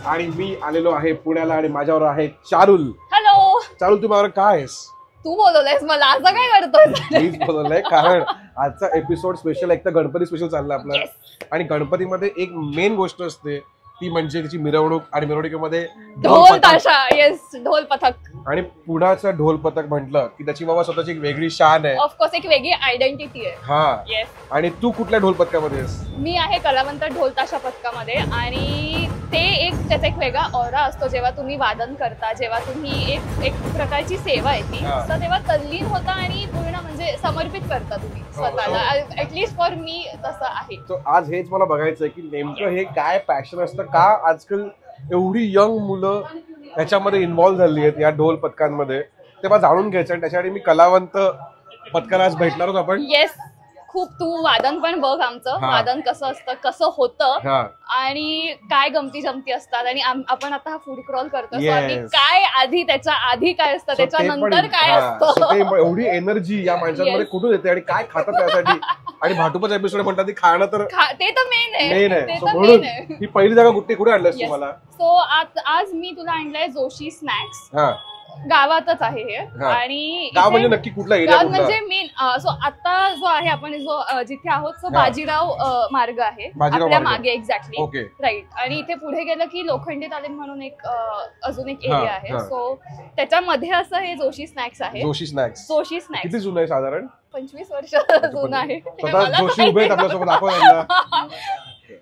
आणि मी आलेलो आहे पुण्याला आणि माझ्यावर आहे चारुल. हॅलो चारुल, तू माझ्यावर काय आहेस? तू बोलवलंयस मला, असं काय करतोय? मीच बोलवलंय कारण आजचा एपिसोड स्पेशल, एक तर गणपती स्पेशल चालला आपला. आणि गणपतीमध्ये एक मेन गोष्ट असते ती म्हणजे त्याची मिरवणूक, आणि मिरवणुकीमध्ये ढोल ताशा. येस, ढोल पथक. आणि पुण्याचं ढोल पथक म्हटलं की त्याची बाबा स्वतःची एक वेगळी शान आहे. ऑफकोर्स एक वेगळी आयडेंटिटी आहे. हा. येस. आणि तू कुठल्या ढोल पथकामध्ये आहेस? मी आहे कलावंत ढोल ताशा पथकामध्ये. आणि ते एक त्याचा एक वेगळा ऑरा असतो जेव्हा तुम्ही वादन करता, जेव्हा तुम्ही एक प्रकारची सेवा आहे ती, तर तेव्हा तल्लीन होता आणि पूर्ण म्हणजे समर्पित करता तुम्ही स्वतःला. ऍटलीस्ट फॉर मी तसं आहे. तो आज हेच मला बघायचंय की नेमकं हे काय पॅशन असतं, का आजकाल एवढी यंग मुलं त्याच्यामध्ये इन्व्हॉल्व्ह झाली आहेत या ढोल पथकांमध्ये, ते मला जाणून घ्यायचं. आणि त्याच्यासाठी मी कलावंत पथकाला आज भेटणार आहोत आपण. येस, खूप. तू वादन पण बघ आमचं वादन कसं असतं, कसं होतं, आणि काय गमती जमती असतात. आणि आपण आता हा फूड क्रॉल करतो, काय आधी त्याच्या आधी काय असतं, त्याच्यानंतर काय असतं, एवढी एनर्जी या माणसांमध्ये कुठून येते आणि काय खातात त्यासाठी. आणि भाटुपाचा एपिसोड म्हणतात खाणं तर ते तर मेन आहे. म्हणून ही पहिली जागा कुठे आणलीस तू मला? सो आज मी तुला आणलंय जोशी स्नॅक्स. गावातच आहे हे. आणि गाव म्हणजे नक्की कुठला एरिया? गाव म्हणजे मेन सो आता जो आहे आपण जो जिथे आहोत, सो बाजीराव मार्ग आहे आपल्या मागे. Exactly, right. आणि इथे पुढे गेलं की लोखंडी तालीम म्हणून एक अजून एक एरिया आहे. सो त्याच्यामध्ये असं हे जोशी स्नॅक्स आहे. जोशी स्नॅक्स किती जुनं आहे? साधारण 25 वर्ष जुनं आहे. जोशी उभे आहेत आपल्यासोबत, दाखव.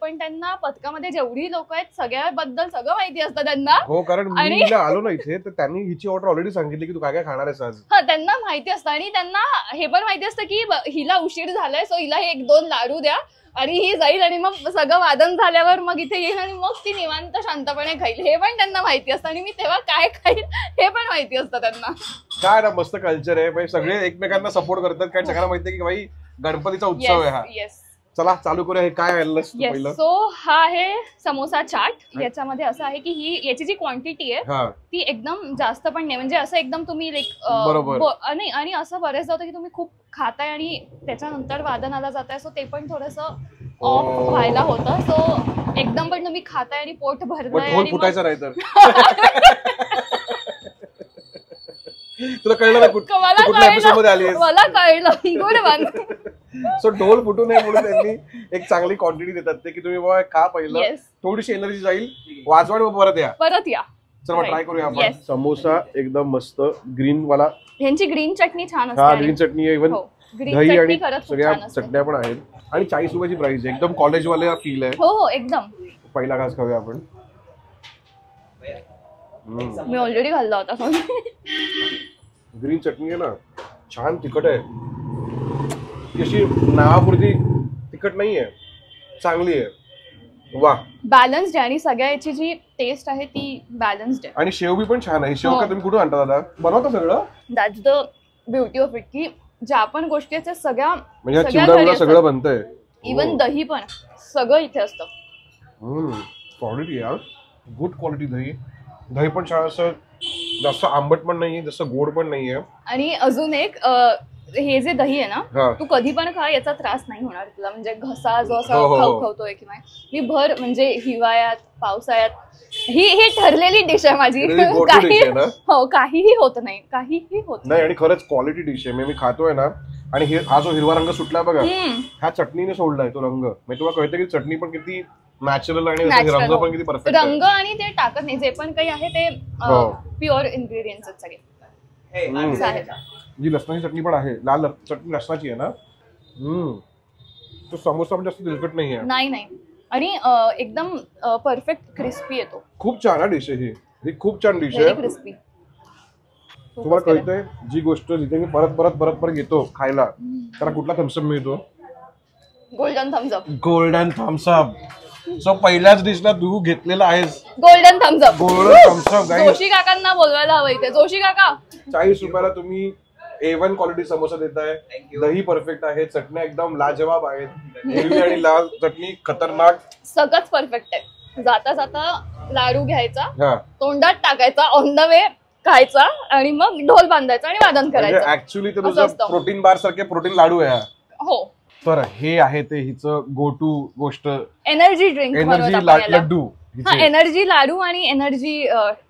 पण त्यांना पथकामध्ये जेवढी लोक आहेत सगळ्याबद्दल सगळं माहिती असतं त्यांना. हो, कारण मी आलो ना इथे तर त्यांनी हिची ऑर्डर ऑलरेडी सांगितली की तू काय काय खाणार आहेस आज. त्यांना माहिती असतं. आणि त्यांना हे पण माहिती असतं की हिला उशीर झालाय, सो हिला हे 1-2 लाडू द्या आणि ही जाईल. आणि मग सगळं वादन झाल्यावर मग इथे येईल आणि मग ती निवांत शांतपणे खाईल. हे पण त्यांना माहिती असतं. आणि मी तेव्हा काय खाईल हे पण माहिती असतं त्यांना. काय ना मस्त कल्चर आहे. सगळे एकमेकांना सपोर्ट करतात कारण सगळ्यांना माहिती आहे की भाई गणपतीचा उत्सव आहे हा. येस. चला चालू करूया. हे काय आणलंस पहिलं? सो हा आहे समोसा चाट. याच्यामध्ये असं आहे की याची जी क्वांटिटी आहे ती एकदम जास्त पण नाही, म्हणजे असं एकदम तुम्ही आणि असं बरेचदा होतं की तुम्ही खूप खाताय आणि त्याच्यानंतर वादनाला जाताय, सो ते पण थोडंसं ऑफ व्हायला होतं. सो एकदम पण तुम्ही खाताय आणि पोट भरलंय आणि फुटायचं नाही तर तुला कळलं ना कुठल्या एपिसोड मध्ये आली? मला कळलं. Good one. सो ढोल फुटू नये म्हणून त्यांनी एक चांगली क्वांटिटी देतात ते की तुम्ही बाबा खा पहिलं, थोडीशी एनर्जी जाईल, वाजवा आणि परत या. चल मग ट्राय करूया आपण. समोसा एकदम मस्त ग्रीन वाला. ह्यांची ग्रीन चटणी छान असते. ग्रीन चटणी आहे, इव्हन दही आणि सगळ्या चटण्या पण आहेत. आणि 40 रुपयाची प्राइस आहे. एकदम कॉलेज वाले फील आहे. हो एकदम. पहिला घास खाऊया आपण. मी ऑलरेडी खाल्ला होता. ग्रीन चटणी आहे ना, छान तिखट आहे. अशी नावापुरती तिखट नाहीये, चांगली आहे. वा, बॅलन्स्ड आहे. आणि सगळ्या याची जी टेस्ट आहे ती बॅलन्स्ड आहे. आणि शेव पण छान आहे. शेव का तुम्ही कुठून आणता दादा? बनवता सगळं? That's the beauty of it की ज्या पण गोष्टी आहेत सगळ्या म्हणजे सगळं बनतंय. इव्हन दही पण सगळं इथे असतं. क्वालिटी यार, गुड क्वालिटी. दही पण छान असं, जास्त आंबट पण नाहीये, जास्त गोड पण नाहीये. आणि अजून एक, हे जे दही आहे ना, तू कधी पण खा, याचा त्रास नाही होणार तुला. म्हणजे घसा जो असा खवखवतोय किंवा मी भर म्हणजे हिवाळ्यात पावसाळ्यात ही ठरलेली डिश आहे माझी. काहीही होत नाही. आणि खरंच क्वालिटी डिश आहे. मी खातोय ना, आणि हा जो हिरवा रंग सुटलाय बघा, ह्या चटणीने सोडलाय तो रंग. म्हणजे तुला कळतं की चटणी पण किती नॅचरल आणि रंग पण किती परफेक्ट. रंग आणि ते टाकत नाही, जे पण काही आहे ते प्युअर इन्ग्रेडियंट्स आहेत सगळे. जी लसणाची चटणी पण आहे, लाल चटणी लसणाची आहे ना. तो समोसा पण जास्त तिखट नाहीये. नाही. आणि एकदम परफेक्ट क्रिस्पी येतो. खूप छान डिश आहे ही खूप छान डिश आहे. क्रिस्पी. तुम्हाला कळतंय जी गोष्ट जिथे मी परत येतो खायला, त्याला कुठला थम्सअप मिळतो? Golden Thums Up. सो पहिल्याच डिशला तू घेतलेला आहेस गोल्डन थम्सअप. जोशी काकांना बोलवायला हवं इथे. जोशी काका, 40 रुपयाला तुम्ही A1 क्वालिटी समोसा देताय. दही परफेक्ट आहे, चटण्या एकदम लाजवाब आहेत. हिरवी आणि लाल चटणी खतरनाक, सगळंच परफेक्ट आहे. जाता जाता लाडू घ्यायचा, तोंडात टाकायचा, ऑन द वे खायचा, आणि मग ढोल बांधायचा आणि वादन करायचं. ऍक्च्युअली ते तुझं प्रोटीन बार सारखे प्रोटीन लाडू आहे. हो. तर हे आहे ते हिचं गो टू गोष्ट, एनर्जी ड्रिंक, एनर्जी लड्डू. एनर्जी लाडू आणि energy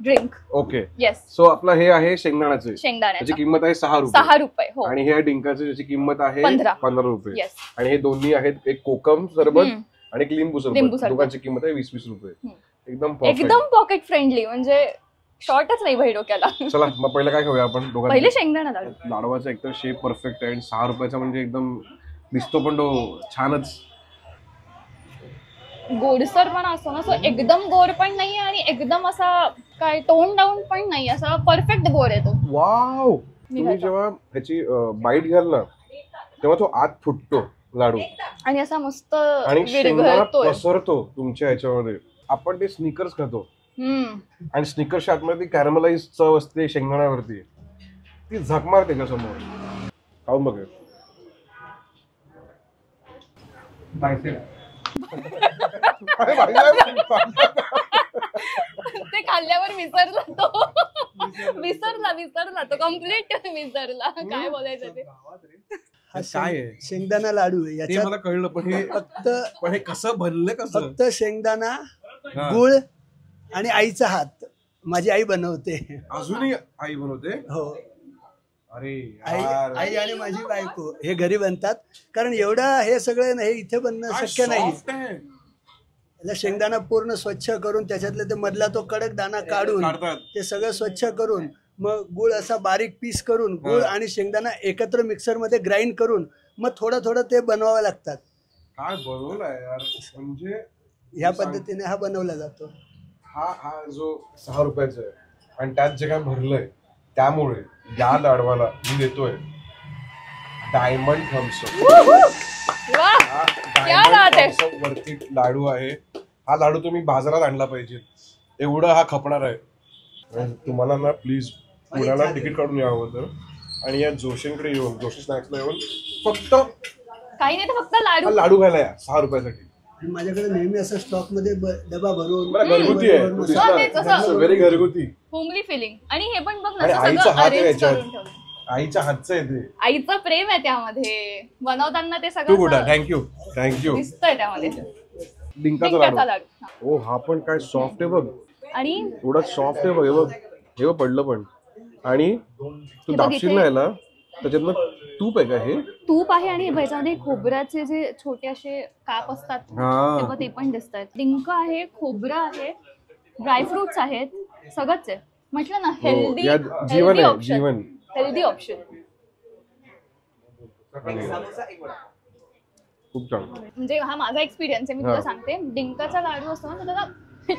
drink. Okay yes. So आपलं हे आहे शेंगदाण्याचे, त्याची किंमत आहे 6 रुपये. हो. आणि हे आहे डिंकाचे, ज्याची किंमत आहे 15 रुपये. येस. आणि हे दोन्ही आहेत, एक कोकम सरबत आणि एक लिंबू सरबत, दोघांची किंमत आहे 20 रुपये. एकदम पॉकेट फ्रेंडली, म्हणजे शॉर्टच नाही भाई डोक्याला. चला मग पहिलं काय खाऊया आपण दोघांना? पहिले शेंगदाणा लाडू. लाडवाचा एकदम शेप परफेक्ट आहे आणि 6 रुपयाचा म्हणजे एकदम दिसतो पण तो छानच. गोडसर पण असतो ना, सो एकदम गोड पण नाही आणि एकदम असा काय टोन डाऊन पण नाही, असा परफेक्ट गोड येतो. वाव. तुम्ही जेव्हा ह्याची बाईट घ्याल ना तेव्हा तो आत फुटतो लाडू आणि असा मस्त आणि शेंगदाणा पसरतो तुमच्या ह्याच्यामध्ये. आपण ते स्निकर्स खातो आणि स्निकर्सच्या आतमध्ये कॅरमलाइज चव असते शेंगदाण्यावरती, ती झक मार त्याच्यासमोर. खाऊन बघ. ते खाल्ल्यावर विसरला तो कम्प्लीट विसरला काय बोलायचं ते. काय आहे शेंगदाणा लाडू आहे, ते मला कळलं, पण हे फक्त पण हे कसं बनलं, कसं? फक्त शेंगदाणा, गुळ आणि आईचा हात. माझी आई बनवते. अजूनही आई बनवते? हो. अरे आई आणि माझी बायको हे घरी बनतात, कारण एवढं हे सगळं हे इथे बनणं शक्य नाही. याला शेंगदाणा पूर्ण स्वच्छ करून त्याच्यातले ते मधला तो कडक दाणा काढून ते सगळं स्वच्छ करून मग गुळ असा बारीक पीस करून गुळ आणि शेंगदाणा एकत्र मिक्सर मध्ये ग्राइंड करून मग थोडं ते बनवावं लागतात. काय बनवलंय यार, म्हणजे ह्या पद्धतीने हा बनवला जातो. हा जो 6 रुपयाचा आहे आणि त्यात जे काय भरलंय त्यामुळे या लाडवाला मी देतोय डायमंड थम्सअप. वरती लाडू आहे. हा लाडू तुम्ही बाजारात आणला पाहिजे, एवढा हा खपणार आहे. तुम्हाला ना प्लीज पुण्याला तिकीट काढून यावं तर, आणि या जोशींकडे येऊन, जोशी स्नॅक्सला येऊन फक्त काही नाही, फक्त लाडू खायला या 6 रुपयासाठी. माझ्याकडे नेहमी असं स्टॉक मध्ये डबा भरून घरगुती आहे, व्हेरी घरगुती होमली फिलिंग. आणि हे पण बघ ना, आईच्या हातचं आहे ते, आईचं प्रेम आहे त्यामध्ये, बनवताना ते सगळं. थँक्यू दिसतंय त्यामध्ये. डिंकाचा लाडू. ओ हा पण काय सॉफ्ट आहे बघ, आणि एवढा सॉफ्ट आहे बघ. हे बघ पडलं पण. आणि तू दाबशील ना याला, त्याच्यातनं तूप आहे का? हे तूप आहे आणि ह्याच्यामध्ये खोबऱ्याचे जे छोटे असे काप असतात ते पण दिसत आहेत. डिंक आहे, खोबरं आहे, ड्रायफ्रुट्स आहेत, सगळंच आहे. म्हटलं ना हेल्दी ऑप्शन. खूप छान. म्हणजे हा माझा एक्सपिरियन्स आहे, मी तुला सांगते. डिंकाचा लाडू असतो ना, त्याला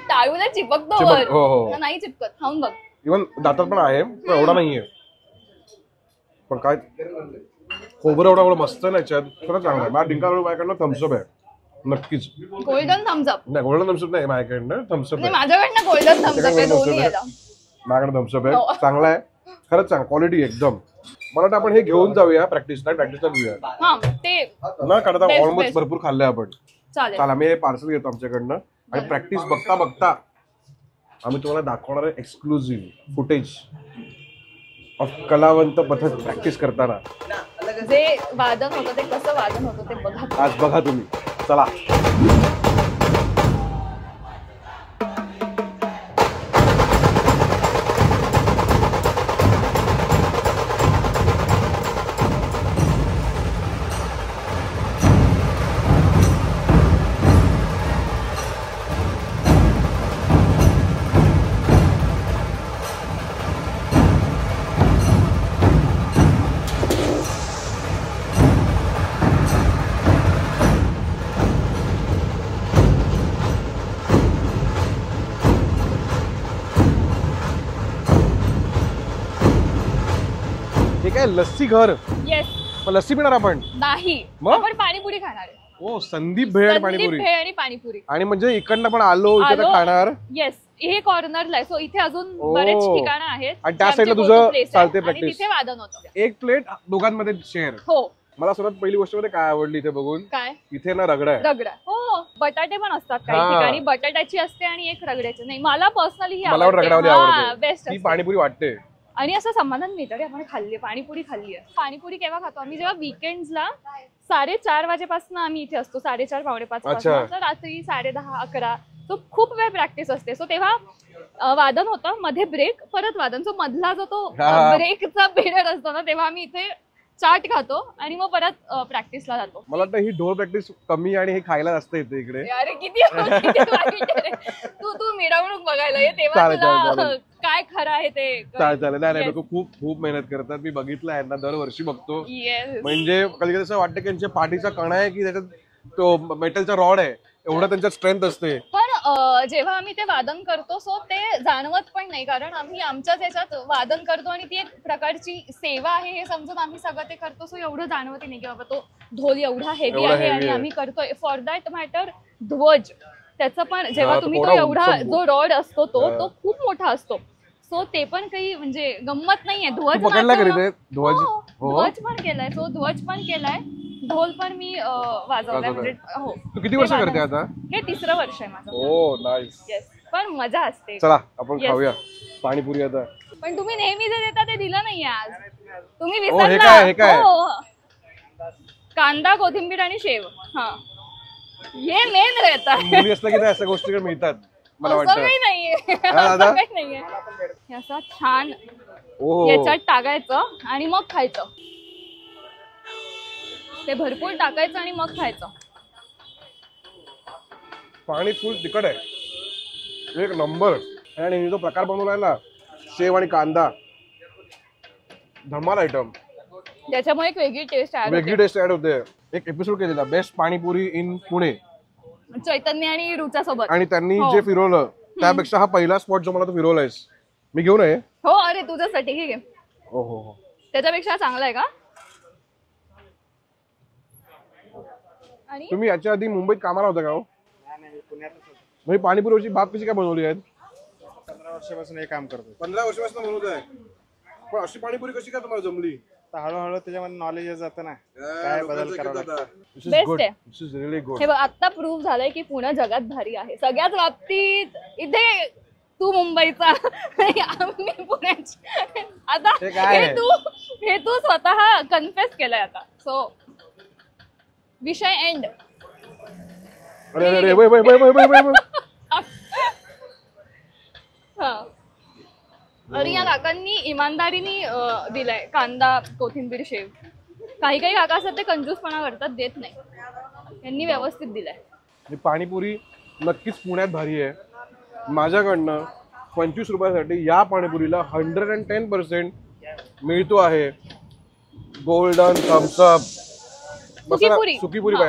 टाळूला चिपकतो वर, नाही चिपकत. खाऊन बघ. इव्हन दातात पण आहे, पण एवढा नाहीये. पण काय खोबरं एवढा मस्त नाही, खरंच चांगला आहे. माझ्या डिंका लाडू माझ्याकडनं थम्सअप आहे नक्कीच. गोल्डन थम्सअप नाही, गोल्डन थम्सअप नाही माझ्याकडनं, थम्सअप आहे. माझ्याकडनं गोल्डन थम्सअप आहे, दोन्ही आहे. माझ्याकडे थम्सअप आहे, चांगला आहे खरंच, चांगला क्वालिटी एकदम. मला वाटतं आपण हे घेऊन जाऊया प्रॅक्टिसला घेऊया ना, कारण ऑलमोस्ट भरपूर खाल्लंय आपण. चालेल, आम्ही हे पार्सल घेतो आमच्याकडनं आणि प्रॅक्टिस बघता बघता आम्ही तुम्हाला दाखवणार आहे एक्सक्लुझिव्ह फुटेज ऑफ कलावंत पथक प्रॅक्टिस करताना. जे वादन होतं ते कसं वादन होतं ते बघा, आज बघा तुम्ही. चला. काय लस्सी घर? येस. लस्सी पिणार आपण? नाही, आपण पाणीपुरी खाणार. ओ, संदीप भेळ आणि पाणीपुरी. आणि म्हणजे इकडनं पण आलो इथे खाणार. येस, हे कॉर्नरला आहे, सो इथे अजून बरेच ठिकाणं आहेत. आणि त्या साईडला तुझं चालते प्रॅक्टिस. तिथे वादन होतं. एक प्लेट दोघांमध्ये शेअर. हो. मला सर्वात पहिली गोष्ट मध्ये काय आवडली इथे बघून, काय इथे ना रगडा आहे. रगडा, हो. बटाटे पण असतात काही ठिकाणी, बटाट्याची असते आणि एक रगड्याची. नाही, मला पर्सनली ही आवडते. बेस्ट. ही पाणीपुरी वाटते आणि असं समाधान मिळतं रे, आपण खाल्ली पाणीपुरी खाल्ली आहे. पाणीपुरी केव्हा खातो आम्ही? जेव्हा वीकेंड्सला 4:30 वाजेपासून आम्ही इथे असतो, 4:30 पावणे 5 पासून रात्री 10:30 11 सो खूप वेळ प्रॅक्टिस असते. सो तेव्हा वादन होतं, मध्ये ब्रेक, परत वादन. सो मधला जो तो ब्रेकचा पिरियड असतो ना, तेव्हा आम्ही इथे चाट खातो आणि मग परत प्रॅक्टिसला जातो. मला वाटतं ही ढोल प्रॅक्टिस कमी आणि हे खायला जास्त येते इकडे. अरे किती तू मिरवणूक बघायला ये तेव्हा तुला काय खरं आहे ते चालेल. नाही लोक खूप खूप मेहनत करतात. मी बघितलं यांना, दरवर्षी बघतो. म्हणजे कधी कधी असं वाटतं की त्यांच्या पाठीचा कणा आहे की त्याच्यात तो मेटलचा रॉड आहे, एवढं त्यांच्यात स्ट्रेंथ असते. पण जेव्हा आम्ही ते वादन करतो सो ते जाणवत पण नाही, कारण आम्ही आमच्याच याच्यात वादन करतो आणि ती एक प्रकारची सेवा आहे हे समजून आम्ही सगळं ते करतो. सो एवढं जाणवत नाही की बाबा तो ढोल एवढा हेवी आहे आणि आम्ही करतोय. फॉर दॅट मॅटर ध्वज, त्याचं पण जेव्हा तुम्ही तो एवढा जो रॉड असतो तो खूप मोठा असतो. सो ते पण काही म्हणजे गंमत नाहीये. ध्वज पण केलाय, सो ध्वज पण केलाय, ढोल पण मी वाजवलाय. म्हणजे हो. तू किती वर्ष करते आता? हे 3रं वर्ष आहे माझं. ओ नाईस. येस, पण मजा असते. चला आपण खाऊया पाणीपुरी आता. पण तुम्ही नेहमी जे देता ते दिलं नाहीये आज, तुम्ही हे विसरला. काय? कांदा, कोथिंबीर आणि शेव. हा, हे मेन रहता. मुली असलं की अशा गोष्टी मिळतात मला वाटतं. काही नाहीये. असं छान याच्यात टाकायचं आणि मग खायचं. ते भरपूर टाकायचं आणि मग खायचं. पाणी फुल तिखट आहे, एक नंबर. आणि जो प्रकार बनवलाय ना, शेव आणि कांदा, धमाल आयटम. त्याच्यामुळे एक वेगळी टेस्ट ऍड होते. एक एपिसोड केलेला बेस्ट पाणीपुरी इन पुणे, चैतन्य आणि रुचा सोबत, आणि त्यांनी जे फिरवलं त्यापेक्षा हा पहिला स्पॉट जो मला तो फिरवलायस. मी घेऊन आहे. हो, अरे तुझ्यासाठी ठीक आहे. हो, त्याच्यापेक्षा चांगला आहे का? तुम्ही याच्या आधी मुंबईत कामाला होता का हो? म्हणजे पाणीपुरीची बाग कशी काय बनवली आहे? 15 वर्षापासून हे काम करतो. 15 वर्षापासून बनवत आहे. पण अशी पाणीपुरी कशी काय तुम्हाला जमली? हळूहळू त्याच्यामध्ये नॉलेज जातं ना, काय बदल करावा. बेस्ट आहे. हे बघ, आता प्रूव्ह झालंय की पुणे जगात भारी आहे सगळ्याच बाबतीत. इथे तू मुंबईचा आम्ही पुण्याची. आता हे तू स्वतः कन्फेस केलंय आता. सो विषय एंड. या काकांनी इमानदारीने दिलाय कांदा, कोथिंबीर, शेव. काही काही काका असतात ते कंजूसपणा करतात, देत नाही. यांनी व्यवस्थित दिलाय. पाणीपुरी नक्कीच पुण्यात भारी आहे. माझ्याकडनं 25 रुपयासाठी या पाणीपुरीला 110% मिळतो आहे. गोल्डन थम्सअप, सुकीपुरी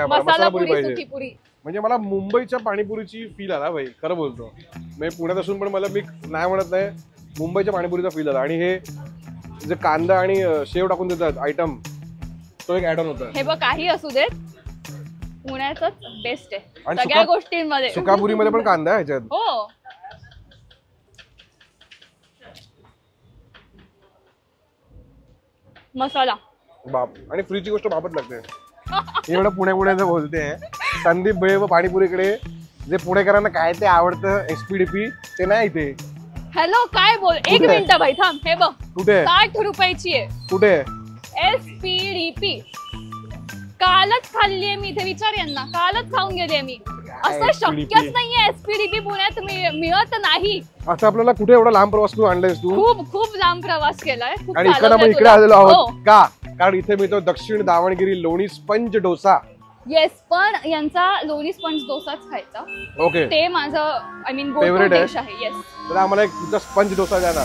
मसाला पुरी पाहिजे. म्हणजे मला मुंबईच्या पाणीपुरीची फील आला भाई, खरं बोलतो. म्हणजे पुण्यात असून पण मला, मी नाही म्हणत नाही, मुंबईच्या पाणीपुरीचा फील आला. आणि हे जे कांदा आणि शेव टाकून देतात आयटम, तो एक ऍड ऑन होता. हे बघ, काही असू देत, पुण्याचंच बेस्ट आहे सगळ्या गोष्टींमध्ये. सुकापुरीमध्ये पण कांदा आहे ह्याच्यात. हो, मसाला बाप. आणि फ्रीची गोष्ट बापच लागते. एवढं पुण्याचं बोलते. संदीप भेळ व पाणीपुरीकडे जे पुणेकरांना काय ते आवडतं, एसपीडीपी, ते नाही इथे. हॅलो, काय बोल, एक मिनिट भाई थांब. हे बघ, कुठे 60 रुपयाची आहे. कुठे? एसपीडीपी. कालच खाल्लीये मी. इथे विचार यांना, कालच खाऊन गेले मी. असं शक्यच नाहीये, एसपीडीपी पुण्यात मिळत नाही. असं आपल्याला कुठे एवढा लांब प्रवास तू आणलायस? तू खूप लांब प्रवास केलाय. आणि इकडे आलेलो आहोत का? कारण इथे मिळतो दक्षिण दावणगिरी लोणी स्पंज डोसा. येस, पण यांचा लोणी स्पंज डोसाच खायचा. ओके, ते माझं आय मीन फेवरेट डिश आहे. येस, तर आम्हाला एक तुझा स्पंज डोसा द्या ना.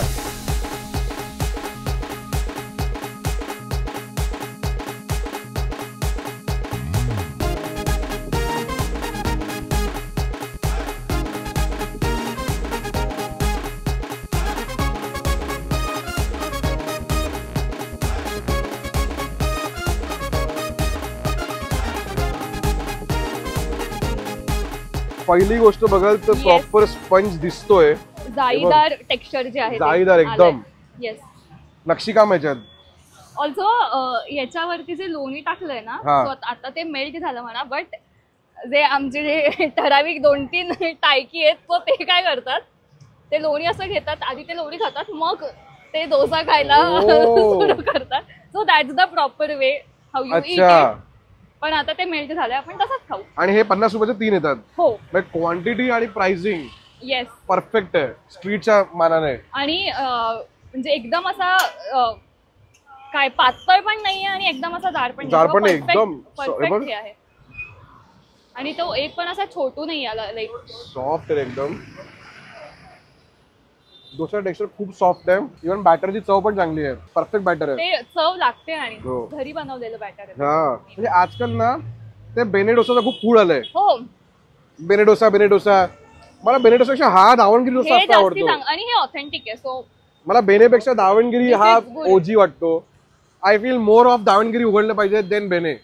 पहिली गोष्ट बघाल तर प्रॉपर स्पंज दिसतोय, जाळीदार टेक्स्चर जे आहे, जाळीदार एकदम. येस, नक्षीकाम याच्यात. ऑल्सो याच्यावरती जे लोणी टाकलंय ना, आता ते मेल्ट झालं म्हणा, बट जे आमचे जे ठराविक 2-3 टायकी आहेत, तो ते काय करतात, ते लोणी असं घेतात, आधी ते लोणी खातात, मग ते डोसा खायला सुरू करतात. So that's the proper way how you eat it. पण आता ते मेल्ट झाले, आपण तसंच खाऊ. आणि हे 50 रुपयाचे 3 येतात. हो, क्वांटिटी आणि प्राइसिंग येस परफेक्ट आहे स्ट्रीटच्या मानाने. आणि म्हणजे एकदम असा काय पातळ पण नाहीये आणि एकदम असा जाड पण नाही, एकदम परफेक्ट आहे. आणि तो एक पण असा छोटू नाही आला, लाईक सॉफ्ट आहे एकदम. डोसा टेक्स्चर खूप सॉफ्ट आहे. इव्हन बॅटरची चव पण चांगली आहे, परफेक्ट बॅटर आहे. ते चव लागते आणि हो. घरी बनवलेलं बॅटर आहे. हा म्हणजे आजकाल ना ते बेने डोसाचं खूप फूड आलंय. हो, बेने डोसा मला बेने डोसापेक्षा हा दावणगिरी डोसा हे जास्त जास्ती आवडतो. आणि हे ऑथेंटिक आहे. सो मला बेनेपेक्षा दावणगिरी This हा is good. ओजी वाटतो. I feel more of Davangere उघडलं पाहिजे देन बेने.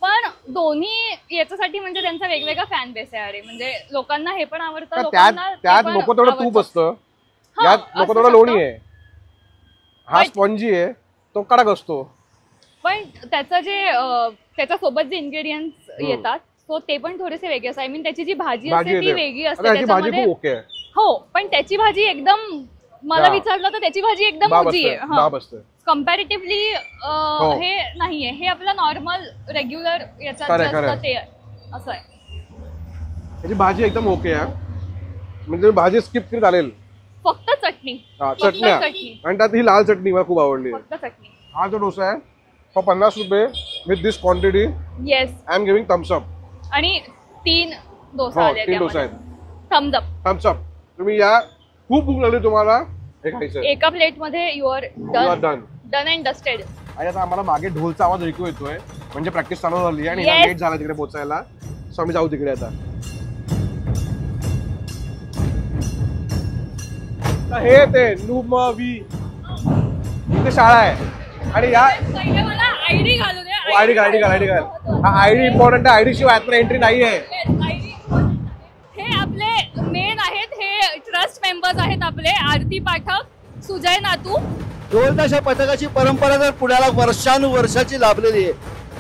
पण दोन्ही याच्यासाठी म्हणजे त्यांचा वेगवेगळा फॅन बेस आहे. अरे म्हणजे लोकांना हे पण आवडतं, त्यात लोकांना ते त्यात पण नको तेवढं आवडतं. तूप असतं, हा, यात नको असू तेवढं शकतं. लोणी आहे. हा But- स्पॉन्जी आहे, तो कडक असतो. पण त्याचं जे त्याच्यासोबत जे इन्ग्रेडियंट्स येतात सो ते पण थोडेसे वेगळे असतात. आय मीन त्याची जी भाजी असते ती वेगळी असते त्याची भाजी त्याच्यामध्ये. खूप ओके आहे. हो, पण त्याची भाजी एकदम मला हा. विचारलं तर त्याची भाजी एकदम बाब ओजी असते, आहे. बाब असते. कम्पॅरेटिव्हली हे नाहीये, हे आपलं नॉर्मल रेग्युलर याच्यात खरंय, जे खरंय. असतं ते असं आहे. त्याची भाजी एकदम ओके आहे, म्हणजे तुम्ही भाजी स्किप करीत आलेल. फक्त चटणी, फक्त चटण्या चटणी, आणि त्यात ही लाल चटणी मला खूप आवडली. फक्त चटणी. हा जो डोसा आहे तो 50 रुपये with this quantity yes. I am giving thumbs up. आणि 3 डोसा आले, 3 डोसा आहेत. Thumbs up. Thumbs up. तुम्ही या, खूप भूक लागली तुम्हाला, हे खायचं. एका प्लेट मध्ये you are done. Done and dusted. आणि आता आम्हाला मागे ढोलचा आवाज ऐकू येतोय, म्हणजे प्रॅक्टिस चालू झाली आणि Yes. लेट झाला तिकडे पोहोचायला. सो आम्ही जाऊ तिकडे आता. हे ते नुमवी इथे शाळा आहे आणि या पहिले मला आयडी घालू दे. आयडी घाल. हा आयडी इम्पॉर्टंट आहे, आयडी शिवाय आतमध्ये एंट्री नाही आहे. हे आपले मेन आहेत, हे ट्रस्ट मेंबर्स आहेत आपले, आरती पाठक, सुजय नातू. ढोल-ताशा पथकाची परंपरा तर पुण्याला वर्षानुवर्षाची लाभलेली आहे.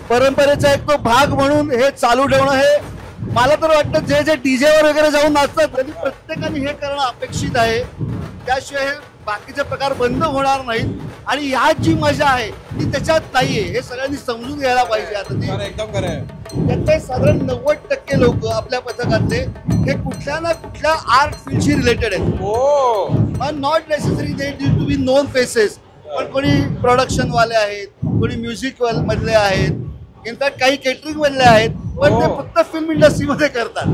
परंपरेचा एक तो भाग म्हणून हे चालू ठेवणं, हे मला तर वाटतं जे जे डीजे वर वगैरे जाऊन नाचतात त्यांनी प्रत्येकाने हे करणं अपेक्षित आहे. त्याशिवाय हे बाकीचे प्रकार बंद होणार नाहीत. आणि ह्यात जी मजा आहे ती त्याच्यात नाहीये, हे सगळ्यांनी समजून घ्यायला पाहिजे. आता ती एकदम खरं आहे. त्यातले साधारण 90% लोक आपल्या पथकातले हे कुठल्या ना कुठल्या आर्ट फील्डशी रिलेटेड आहेत. हो, not necessary they need to be known faces, पण कोणी प्रोडक्शन वाले आहेत, कोणी म्युझिक मधले आहेत, इनफॅक्ट काही केटरिंग मधले आहेत, पण ते फक्त फिल्म इंडस्ट्रीमध्ये करतात.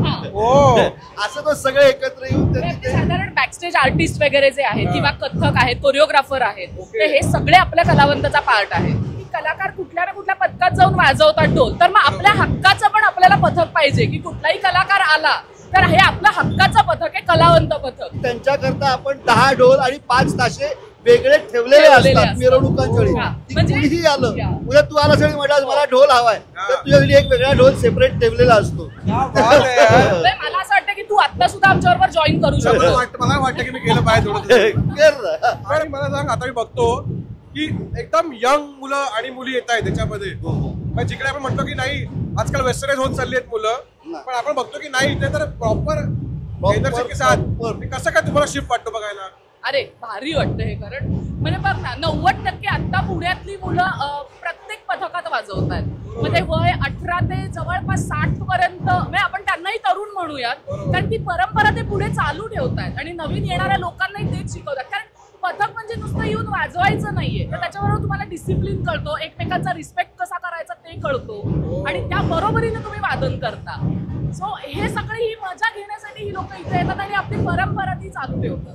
असं तो सगळे एकत्र येऊन ते साधारण बॅकस्टेज आर्टिस्ट वगैरे जे आहेत किंवा कथक आहेत, कोरिओग्राफर आहेत, तर हे सगळे आपल्या कलावंताचा पार्ट आहे. कलाकार कुठल्या ना कुठल्या पथकात जाऊन वाजवतात ढोल, तर मग आपल्या हक्काचं पण आपल्याला पथक पाहिजे की कुठलाही कलाकार आला तर हे आपलं हक्काचं पथक आहे, कलावंत पथक. त्यांच्याकरता आपण 10 ढोल आणि 5 ताशे वेगळे ठेवलेले असतात मिरवणुकांच्या वेळी. म्हणजे कुणीही आलं, उद्या तू आला सगळी म्हणाल मला ढोल हवाय, तर तुझ्यासाठी एक वेगळा ढोल सेपरेट ठेवलेला असतो. मला असं वाटतं की तू आता सुद्धा आमच्याबरोबर जॉईन करू शकतो. मला वाटतं की मी केलं पाहिजे थोडं. कर ना. आणि मला सांग, आता मी बघतो की एकदम यंग मुलं आणि मुली येत आहेत त्याच्यामध्ये. जिकडे आपण म्हणतो की नाही आजकाल वेस्टर्नाइज होऊन चालली आहेत मुलं, पण आपण बघतो की नाही इथे तर प्रॉपर कसं काय तुम्हाला शिफ्ट वाटतो बघायला? अरे भारी वाटतं हे, कारण म्हणजे बघ ना 90% आता पुण्यातली मुलं प्रत्येक पथकात वाजवतात. म्हणजे वय 18 ते जवळपास 60 पर्यंत, म्हणजे आपण त्यांनाही तरुण म्हणूयात, कारण ती परंपरा ते पुढे चालू ठेवतात आणि नवीन येणाऱ्या लोकांनाही तेच शिकवतात. कारण पथक म्हणजे नुसतं येऊन वाजवायचं नाहीये, तर त्याच्याबरोबर तुम्हाला डिसिप्लिन कळतो, एकमेकांचा रिस्पेक्ट कसा करायचा ते कळतो आणि त्या बरोबरीने तुम्ही वादन करता. सो हे सगळी ही मजा घेण्यासाठी ही लोक इथे येतात आणि आपली परंपरा ती चालू ठेवतात.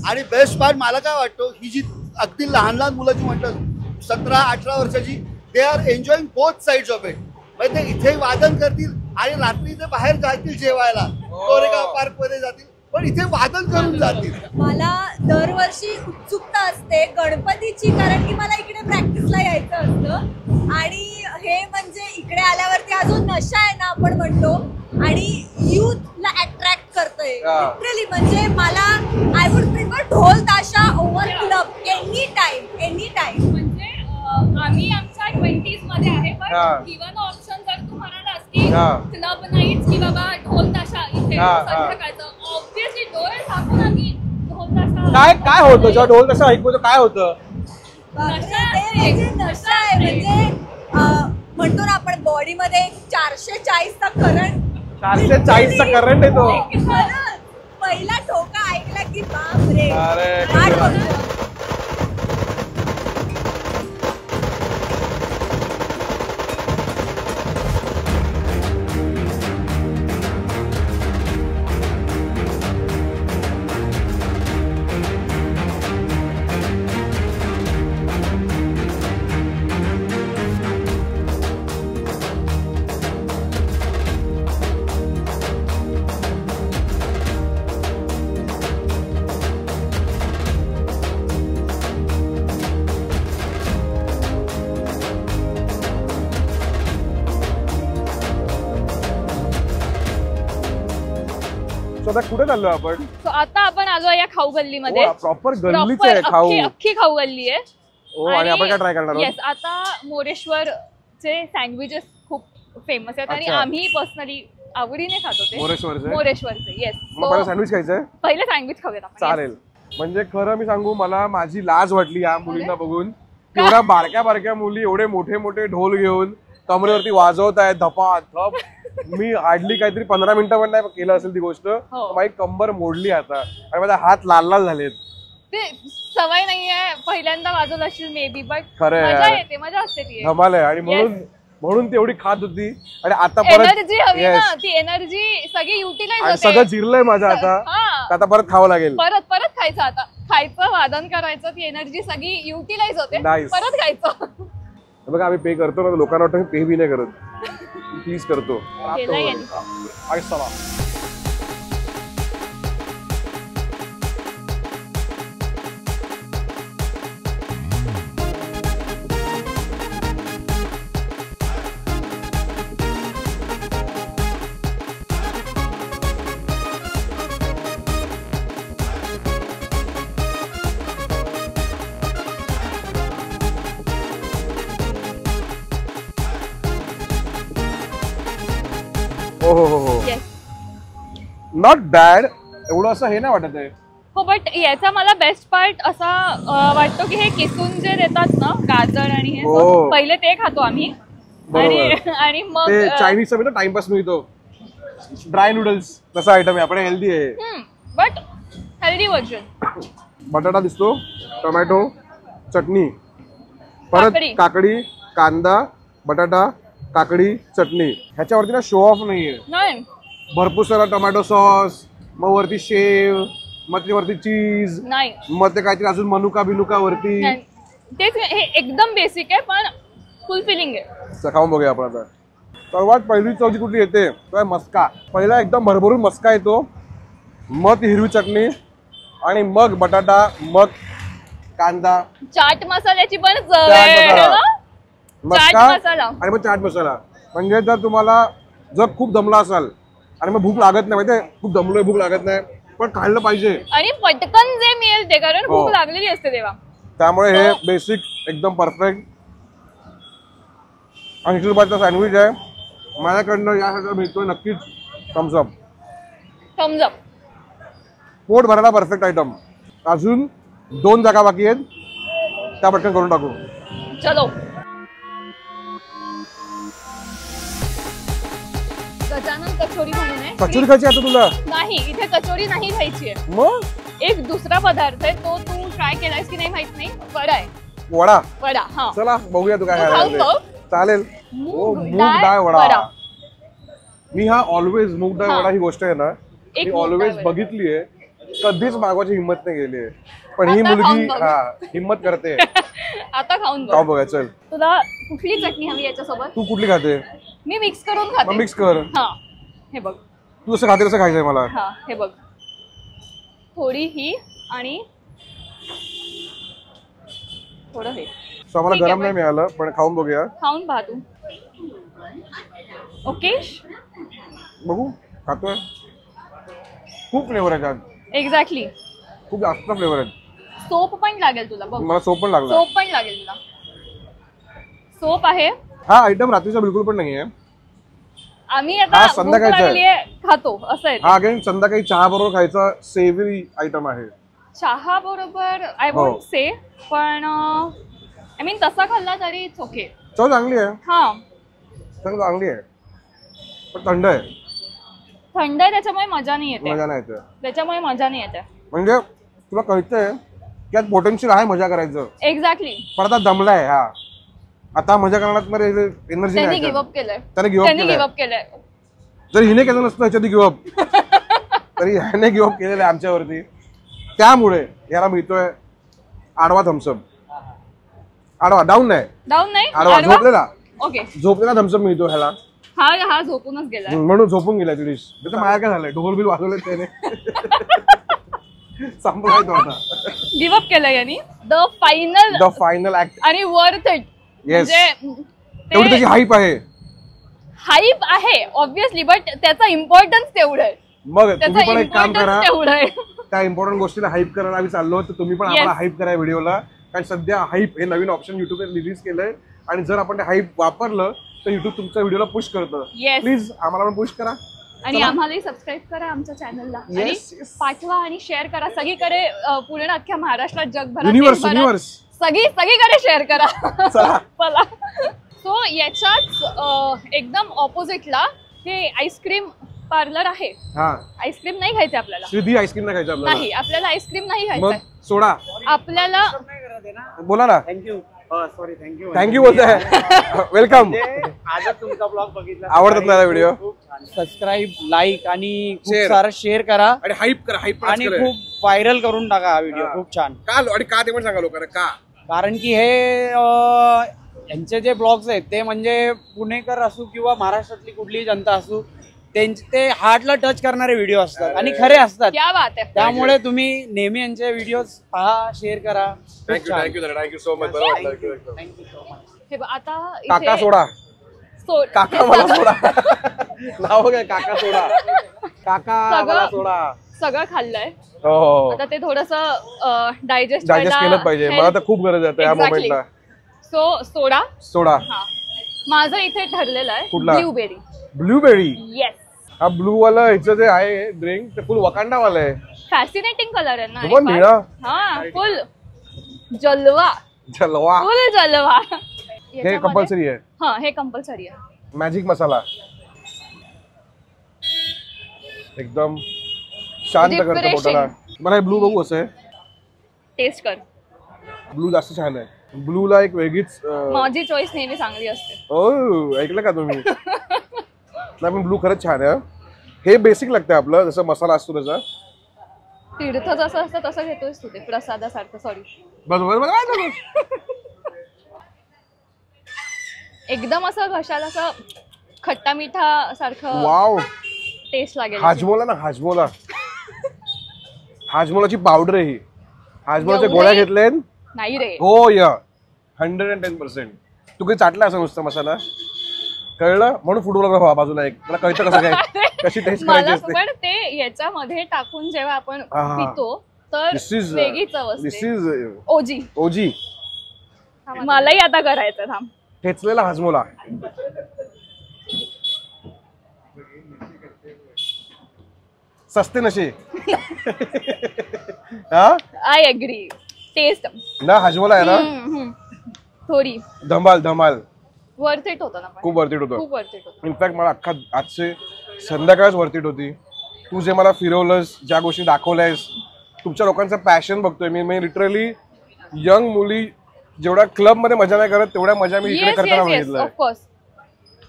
आणि बेस्ट पार्ट मला काय वाटतं, ही जी अगदी लहान लहान मुलं जी म्हणतात 17-18 वर्षाची, they are enjoying both sides of it. म्हणजे ते इथे वादन करतील आणि रात्री ते बाहेर जातील जेवायला, कोरेगाव पार्क मध्ये जातील, पण इथे वादन करून जातील. मला दरवर्षी उत्सुकता असते गणपतीची, कारण की मला इकडे प्रॅक्टिसला यायचं असतं. आणि हे म्हणजे इकडे आल्यावरती हा जो नशा आहे ना आपण म्हणतो, आणि youthला अट्रॅक्ट करतोय लिटरली. म्हणजे मला आय वुड प्रिफर ढोल ताशा ओव्हर क्लब एनी टाइम. म्हणजे आम्ही आमच्या 20s मध्ये आहे, पण गिव्हन ऑप्शन जर तू म्हणालास की क्लब नाईट्स की बाबा ढोल ताशा इथे संध्याकाळचं, ऑब्व्हियसली डोळे टाकून आम्ही ढोल ताशा. काय होतं जेव्हा ढोल तसं ऐकू, काय होतं? नशा आहे म्हणजे म्हणतो ना आपण बॉडीमध्ये 440चा करंट 440चा करंट येतो. पहिला ठोका ऐकला की बाप रे. अरे आता कुठे चाललो आपण? आता आपण आलो या खाऊ गल्लीमध्ये. प्रॉपर गल्लीच आहे खाऊ. अख्खी खाऊ गल्ली आहे. आणि आपण काय ट्राय करणार आहोत? येस, आता मोरेश्वरचे सँडविचेस खूप फेमस आहेत आणि आम्ही पर्सनली आवडीने खातो ते. मोरेश्वरचे. येस, पहिलं सँडविच खायचंय. पहिले सँडविच खाऊयात आपण. चालेल. म्हणजे खरं मी सांगू, मला माझी लाज वाटली या मुलींना बघून. एवढ्या बारक्या बारक्या मुली एवढे मोठे मोठे ढोल घेऊन कमरेवरती वाजवत आहेत धपा धप. मी हार्डली काहीतरी 15 मिनिटं पण नाही केलं असेल ती गोष्ट. माझी कंबर मोडली आता आणि माझे हात लाल लाल झालेत. ते सवय नाहीये, पहिल्यांदा वाजवलं असेल मे बी, बट खरं मजा येते, मजा असते ती. धमाल आहे. आणि म्हणून तेवढी खात होती आणि आता परत एनर्जी हवी ना, ती एनर्जी सगळी युटिलाइज होते. सगळं जिरलंय माझं आता परत खावं लागेल. परत खायचं, आता खायचं, वादन करायचं, ती एनर्जी सगळी युटिलाइज होते. परत खायचं. बघा आम्ही पे करतो ना, लोकांना वाटतं पे बी नाही करत. प्लीज करतो. हो, नॉट बॅड. एवढं असं हे नाही वाटत आहे. हो, बट याचा मला बेस्ट पार्ट असा वाटतो की हे किसून जे देतात ना, गाजर आणि हे, पहिले ते खातो आम्ही आणि मग चायनीज टाइमपास मिळतो. ड्राय नूडल्स तसा आयटम आहे, आपण हेल्दी आहे बट हेल्दी व्हर्जन. बटाटा दिसतो, टोमॅटो, चटणी, परत काकडी, कांदा, बटाटा, काकडी, चटणी. ह्याच्यावरती ना शो ऑफ नाहीये. भरपूर सारा टोमॅटो सॉस, मग वरती शेव, मग त्यावरती चीज, मग ते काहीतरी अजून मनुका बिनुका वरती. तेच, हे एकदम बेसिक आहे पण फुलफिलिंग आहे. खाऊन बघूया आपण आता. सर्वात पहिली चव जी कुठली येते तो मस्का. पहिला एकदम भरभरून मस्का येतो, मग ती हिरवी चटणी आणि मग बटाटा, मग कांदा. चाट मसाल्याची पण चव आहे. मस्का आणि मग चाट मसाला. म्हणजे जर तुम्हाला जर खूप दमला असाल आणि मग भूक लागत नाही, माहिती खूप दमलोय, भूक लागत नाही, पण खाल्लं पाहिजे आणि पटकन जे मिळेल ते, कारण भूक लागलेली असते तेव्हा. त्यामुळे हे बेसिक एकदम परफेक्ट. 80 रुपयाचा सँडविच आहे माझ्याकडनं, यासाठी मिळतोय नक्कीच थम्स अप. पोट भरायला परफेक्ट आयटम. अजून 2 जागा बाकी आहेत, त्या पटकन करून टाकू. चलो. गजानन कचोरी म्हणून आहे. कचोरी खायची आता तुला? नाही, इथे कचोरी नाही खायची आहे. मग एक दुसरा पदार्थ आहे, तो तू ट्राय केलायस की नाही माहित नाही. वडा आहे. वडा. हा, चला बघूया तू काय खायला. चालेल. मूग डाळ वडा. मी हा ऑलवेज मूग डाळ वडा ही गोष्ट आहे ना, मी ऑलवेज बघितली आहे, कधीच मागवायची हिंमत नाही गेली आहे, पण ही मुलगी हिंमत करते. आता खाऊन बघा. चल, तुला कुठली चटणी हवी याच्यासोबत? तू कुठली खाते? मी मिक्स करून खाते. मिक्स कर. हा, हे बघ. तू जसं खाते तसं खायचंय मला. हा, हे बघ. थोडी ही आणि थोडं हे. आम्हाला गरम नाही मिळालं, पण खाऊन बघूया. खाऊन पाहा तू. ओके, बघू. खातोय. खूप फ्लेवर आहे त्यात. एक्झॅक्टली, खूप जास्त फ्लेवर आहे. सोप पण लागेल तुला. बघ, मला सोप पण लागला. सोप पण लागेल तुला. सोप आहे. हा आयटम रात्रीचा बिलकुल पण नाहीये. आम्ही आता संध्याकाळी खातो असं आहे. हा, अगेन संध्याकाळी चहा बरोबर खायचा सेवरी आयटम आहे. चहा बरोबर आय वोंट से, पण आय मीन तसा खाल्ला तरी इट्स ओके. चव चांगली आहे. हा, चांगली आहे पण थंड आहे. थंड आहे त्याच्यामुळे मजा नाही येते. मजा नाही येते. त्याच्यामुळे मजा नाही येते. म्हणजे तुला कळतंय की आज पोटेन्शियल आहे मजा करायचं. एक्झॅक्टली. पण आता दमलाय हा. आता मजा करण्यात एनर्जी त्यांनी नाही. गिव्हअप केलंय. त्याने गिव्हअप केलंय. जर हिने केलं नसतं ह्याच्यात गिव्हअप तरी ह्याने गिव्हअप केलेलं आहे आमच्यावरती. त्यामुळे याला मिळतोय आडवा थम्सअप. आडवा डाऊन नाही आडवा झोपलेला. ओके. झोपलेला थम्सअप मिळतो ह्याला. हा झोपूनच गेलाय म्हणून झोपून गेला ती डिश. त्याचं माझ्या काय झालंय ढोल बिल वाजवले त्याने संपलाय तो आता. गिव्हअप केलंय यांनी. द फायनल ऍक्ट आणि वर्थ इट. येस तेवढी त्याची हाईप आहे. हाईप आहे ऑब्विसली बट त्याचा इम्पॉर्टन्स तेवढं आहे. मग तुम्ही पण एक काम करा तेवढं आहे. त्या इम्पॉर्टंट गोष्टीला हाईप करायला आम्ही चाललो तर तुम्ही पण आम्हाला हाईप करा व्हिडिओला. कारण सध्या हाईप हे नवीन ऑप्शन युट्यूबने रिलीज केलंय आणि जर आपण ते हाईप वापरलं तर युट्यूब तुमच्या व्हिडिओला पुश करतं. प्लीज आम्हाला पण पुश करा आणि आम्हालाही सबस्क्राईब करा आमच्या चॅनलला आणि पाठवा आणि शेअर करा सगळीकडे. पूर्ण अख्ख्या महाराष्ट्रात जगभरात सगळीकडे शेअर करा. चला. सो याच्यात एकदम ऑपोजिटला हे आईस्क्रीम पार्लर आहे. आईस्क्रीम नाही खायचं आपल्याला. श्रीधी आईस्क्रीम नाही खायचं आपल्याला. नाही आपल्याला आईस्क्रीम नाही मग खायचं. सोडा आपल्याला बोला ना. थँक्यू बोलतोय. वेलकम. आजच तुमचा ब्लॉग बघितला. आवडतात ना व्हिडिओ. सबस्क्राईब लाईक आणि खूप सारा शेअर करा आणि हाईप करा. हाईप आणि खूप व्हायरल करून टाका हा व्हिडिओ. खूप छान. आणि का ते पण सांगा लोकांना का. कारण की हे यांचे जे ब्लॉग्स आहेत ते म्हणजे पुणेकर असू किंवा महाराष्ट्रातली कुठलीही जनता असू ते हार्टला टच करणारे व्हिडिओ असतात आणि खरे असतात. क्या बात आहे. त्यामुळे तुम्ही नेहमी यांचे व्हिडिओ पहा शेअर करा. Thank you so much. हे आता काका सोडा. काका मला सोडा. नाव काय काका सोडा. काका मला सोडा. सगळं खाल्लंय. आता ते थोडस डायजेस्ट केलं पाहिजे. मला तर खूप गरज आहे या मोमेंटला. सो सोडा. माझं इथे ठरलेलं आहे ब्लूबेरी. येस. हा ब्लू वाला ह्याचं जे आहे ड्रिंक ते फुल वकांडा वाला आहे. फॅसिनेटिंग कलर आहे ना. निळा. हा फुल जलवा. फुल जलवा. हे कंपल्सरी आहे. हा हे कंपल्सरी आहे. मॅजिक मसाला एकदम शांत करतो पोटाला. मला हे ब्लू बघू असं आहे. टेस्ट कर. ब्लू जास्त छान आहे. ब्लूला एक वेगळीच माझी चॉईस नेहमी चांगली असते. ओ ऐकलं का तुम्ही. नाही पण ब्लू खरंच छान आहे. हे बेसिक लागतं आपलं जसं मसाला असतो त्याचा. तीर्थ जसं असतं तसं घेतोयस तू ते प्रसादासारखं. सॉरी. बरोबर. एकदम असं घशाला असं खट्टा मिठा सारखं वाव टेस्ट लागेल. हाजमोला ना. हाजमोलाची पावडर आहे ही. हाजमोलाच्या गोळ्या घेतल्या नाही रे. हो या 110%. तू काही चाटला असं नुसतं मसाला कळलं म्हणून फुटबॉल बाजूला एक मला कळतं कसं काय कशी टेस्ट करायची असते. पण ते याच्यामध्ये टाकून जेव्हा आपण पितो तर वेगळी चव असते. ओजी. मलाही आता करायचं. थांब. ठेचलेला हाजमोला. सस्ते नशे. I agree. टेस्ट ना हाजमोला आहे ना थोडी धमाल. वर्थ इट होतं ना. खूप वर्थ इट होतं. खूप वर्थ इट होतं. इनफॅक्ट मला अख्खा आजचे संध्याकाळच वर्थ इट होती. तू जे मला फिरवलंस ज्या गोष्टी दाखवल्यास तुमच्या लोकांचं पॅशन बघतोय मी. लिटरली यंग मुली जेवढ्या क्लब मध्ये मजा नाही करत तेवढ्या मजा मी इकडे करताना बघितलं. ऑफकोर्स.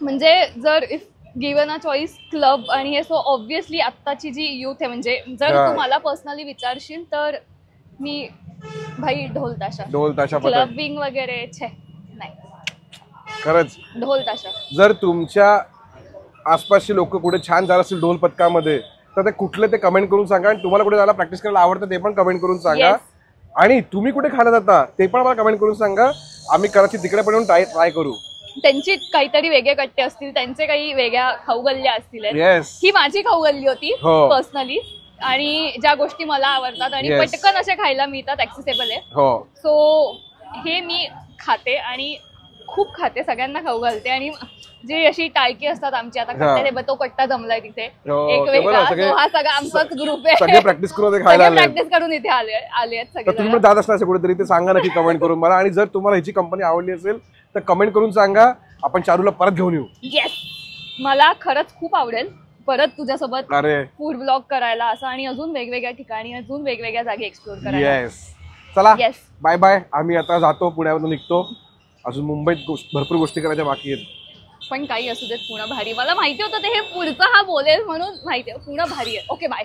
म्हणजे जर if given a choice club आणि हे सो ऑब्व्हियसली आत्ताची जी युथ आहे म्हणजे जर तू मला पर्सनली विचारशील तर मी भाई ढोल ताशा क्लबिंग वगैरे नाही. खरंच ढोल ताशा. जर तुमच्या आसपासची लोक कुठे छान झालं असेल ढोल पथकामध्ये तर ते कुठले ते कमेंट करून सांगा. आणि तुम्हाला कुठे जायला प्रॅक्टिस करायला आवडतं ते पण कमेंट करून सांगा. आणि तुम्ही कुठे खायला जाता ते पण मला कमेंट करून सांगा. आम्ही कदाचित तिकडे पण ट्राय करू. त्यांची काहीतरी वेगळे कट्टे असतील त्यांचे काही वेगळ्या खाऊगल्ल्या असतील. ही माझी खाऊगल्ली होती पर्सनली आणि ज्या गोष्टी मला आवडतात आणि पटकन असे खायला मिळतात ऍक्सेसिबल आहे. सो हे मी खाते आणि खूप खाते. सगळ्यांना खाऊ घालते. आणि जी अशी टाळकी असतात आमची आता तो कट्टा जमलाय तिथे एक वेगळा. हा सगळा आमचाच ग्रुप आहे. सगळे प्रॅक्टिस करून इथे आले आहेत सगळे. तुम्ही जात असला कुठेतरी ते सांगा नक्की कमेंट करून मला. आणि जर तुम्हाला ह्याची कंपनी आवडली असेल तर कमेंट करून सांगा. आपण चारूला परत घेऊन येऊ. येस, मला खरंच खूप आवडेल परत तुझ्यासोबत अरे फूड ब्लॉग करायला असं, आणि अजून वेगवेगळ्या ठिकाणी अजून वेगवेगळ्या जागी एक्सप्लोर करायला. येस, चला Yes. Bye bye. आम्ही आता जातो, पुण्यामधून निघतो. अजून मुंबईत भरपूर गोष्टी करायच्या बाकी आहेत. पण काही असू देत, पुणे भारी. मला माहिती होतं ते हे पुढचं हा बोलेल म्हणून माहिती आहे, पुणे भारी आहे. Okay bye.